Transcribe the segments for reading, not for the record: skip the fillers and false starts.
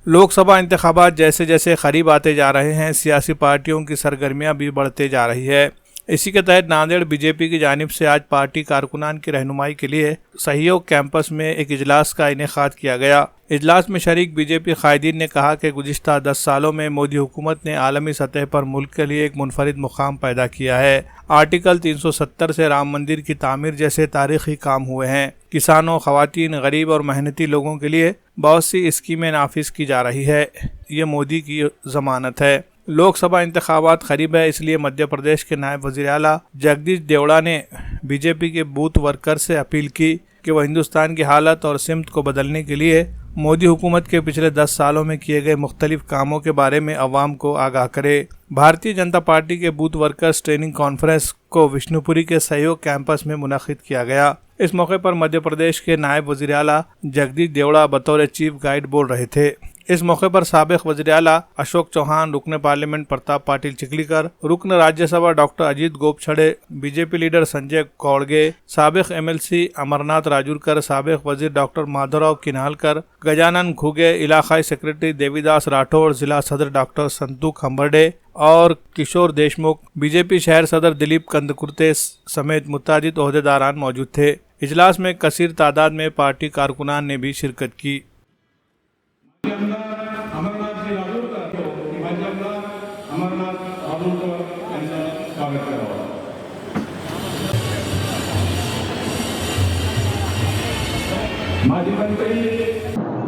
लोकसभा इंतखाबात जैसे जैसे करीब आते जा रहे हैं, सियासी पार्टियों की सरगर्मियां भी बढ़ते जा रही है। इसी के तहत नांदेड़ बीजेपी की जानिब से आज पार्टी कारकुनान की रहनुमाई के लिए सहयोग कैंपस में एक इजलास का इनेकाद किया गया। इजलास में शरीक बीजेपी कायदीन ने कहा कि गुज़िश्ता 10 सालों में मोदी हुकूमत ने आलमी सतह पर मुल्क के लिए एक मुनफरिद मुकाम पैदा किया है। आर्टिकल 370 से राम मंदिर की तामीर जैसे तारीखी काम हुए हैं। किसानों, खवातीन, गरीब और मेहनती लोगों के लिए बहुत सी स्कीमें नाफिज की जा रही है। ये मोदी की जमानत है। लोकसभा इंतखाबात करीब है, इसलिए मध्य प्रदेश के नायब वज़ीर आला जगदीश देवड़ा ने बीजेपी के बूथ वर्कर से अपील की कि वह हिंदुस्तान की हालत और सिमत को बदलने के लिए मोदी हुकूमत के पिछले 10 सालों में किए गए मुख्तलिफ कामों के बारे में अवाम को आगाह करे। भारतीय जनता पार्टी के बूथ वर्कर्स ट्रेनिंग कॉन्फ्रेंस को विष्णुपुरी के सहयोग कैंपस में मुनक़िद किया गया। इस मौके पर मध्य प्रदेश के नायब वज़ीर आला जगदीश देवड़ा बतौर चीफ गाइड बोल रहे थे। इस मौके पर साबिक़ वज़ीर आला अशोक चौहान, रुकन पार्लियामेंट प्रताप पाटिल चिखलीकर, रुकन Rajya Sabha doctor Ajit Gopchhade, BJP leader Sanjay Kaudge, साबिक़ MLC अमरनाथ राजूरकर, साबिक़ वज़ीर डॉक्टर माधवराव किन्हालकर, गजानन घुगे, इलाकाई सेक्रेटरी देवीदास राठौड़, जिला सदर डॉक्टर संतूक हम्बरडे और किशोर देशमुख, बीजेपी शहर सदर दिलीप कंदकुर्ते समेत मुतादिद ओहदेदारान मौजूद थे। इजलास में कसीर तादाद में पार्टी कारकुनान ने भी शिरकत की।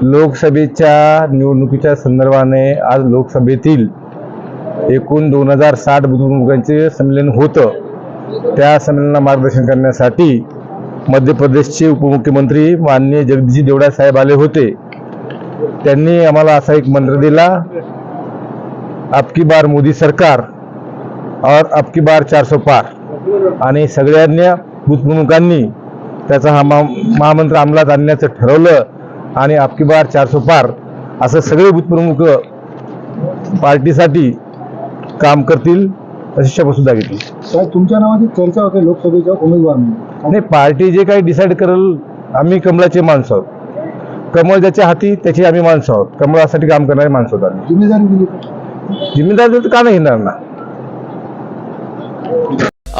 लोकसभेच्या निवडणुकीच्या संदर्भाने आज लोकसभेतील एकूण 2060 बुद्रुकांचे संमेलन होतं। त्या संमेलनाला मार्गदर्शन करण्यासाठी मध्य प्रदेशचे उपमुख्यमंत्री माननीय जगदीश देवड़ा साहेब आले होते। त्यांनी आम्हाला असा एक मंत्र दिला, आपकी बार मोदी सरकार और आपकी बार 400 पार। आणि सगळ्यांनी बुद्रुकांनी त्याचा हा महामंत्र अंमलात आणण्याचं ठरवलं आणि आपकी बार 400 पार असं सगळे बुथप्रमुख पार्टीसाठी काम करतील अशी शपथ सुद्धा घेतली। साहेब, तुमच्या नावाची चर्चा होते लोकसभेच्या उमेदवार आणि पार्टी जे काही डिसाईड करेल, आम्ही कमळाचे माणसं आहोत। कमळ ज्याच्या हाती त्याची आम्ही माणसं आहोत। कमळासाठी काम करणारे माणसं आहोत। जिम्मेदारी दिली जिम्मेदारी दिली तर का नाही घेणार ना।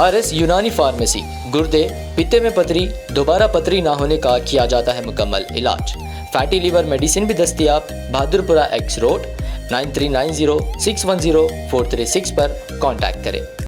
RS यूनानी फार्मेसी गुर्दे, पित्ते में पथरी, दोबारा पथरी ना होने का किया जाता है मुकम्मल इलाज। फैटी लीवर मेडिसिन भी दस्तयाब। बहादुरपुरा X रोड 9390610436 पर कांटेक्ट करें।